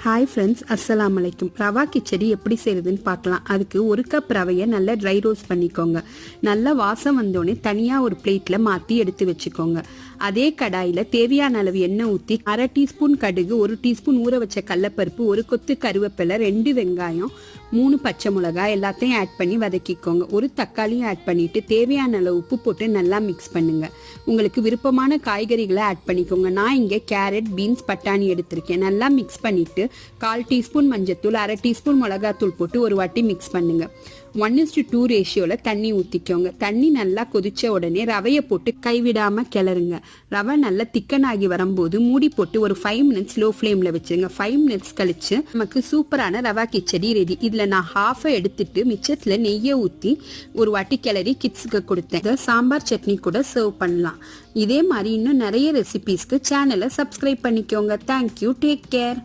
Hi friends, அஸ்ஸலாமு அலைக்கும். ரவா கிச்சடி எப்படி செய்யறதுன்னு பார்க்கலாம். அதுக்கு ஒரு கப் ரவையை நல்லா ட்ரை ரோஸ்ட் பண்ணிக்கோங்க. நல்லா வாசம் வந்தோடனே தனியாக ஒரு பிளேட்டில் மாற்றி எடுத்து வச்சுக்கோங்க. அதே கடாயில் தேவையான அளவு எண்ணெய் ஊற்றி 1/2 டீஸ்பூன் கடுகு, 1 டீஸ்பூன் ஊற வச்ச கடலைப்பருப்பு, 1 கொத்து கருவேப்பிலை, 2 வெங்காயம், 3 பச்சை மிளகாய் எல்லாத்தையும் ஆட் பண்ணி வதக்கிக்கோங்க. ஒரு தக்காளியும் ஆட் பண்ணிட்டு தேவையான அளவு உப்பு போட்டு நல்லா மிக்ஸ் பண்ணுங்க. உங்களுக்கு விருப்பமான காய்கறிகளை ஆட் பண்ணிக்கோங்க. நான் இங்கே கேரட், பீன்ஸ், பட்டாணி எடுத்திருக்கேன். நல்லா மிக்ஸ் பண்ணிட்டு 1/4 டீஸ்பூன் மஞ்சத்தூள், 1/2 டீஸ்பூன் மிளகாத்தூள் போட்டு ஒரு வாட்டி மிக்ஸ் பண்ணுங்க. 1:2 ரேஷியோவில் தண்ணி ஊற்றிக்கோங்க. தண்ணி நல்லா கொதிச்ச உடனே ரவையை போட்டு கைவிடாமல் கிளறுங்க. ரவை நல்லா திக்கன் ஆகி வரும்போது மூடி போட்டு ஒரு 5 மினிட்ஸ் லோ ஃப்ளேமில் வச்சுருங்க. 5 மினிட்ஸ் கழிச்சு நமக்கு சூப்பரான ரவா கிச்சடி ரெடி. இதில் நான் ஹாஃபை எடுத்துட்டு மிச்சத்தில் நெய்யை ஊற்றி ஒரு வாட்டி கிளறி கிட்ஸுக்கு கொடுத்தேன். சாம்பார் சட்னி கூட சர்வ் பண்ணலாம். இதே மாதிரி இன்னும் நிறைய ரெசிபீஸ்க்கு சேனலை சப்ஸ்கிரைப் பண்ணிக்கோங்க. Thank you, take care.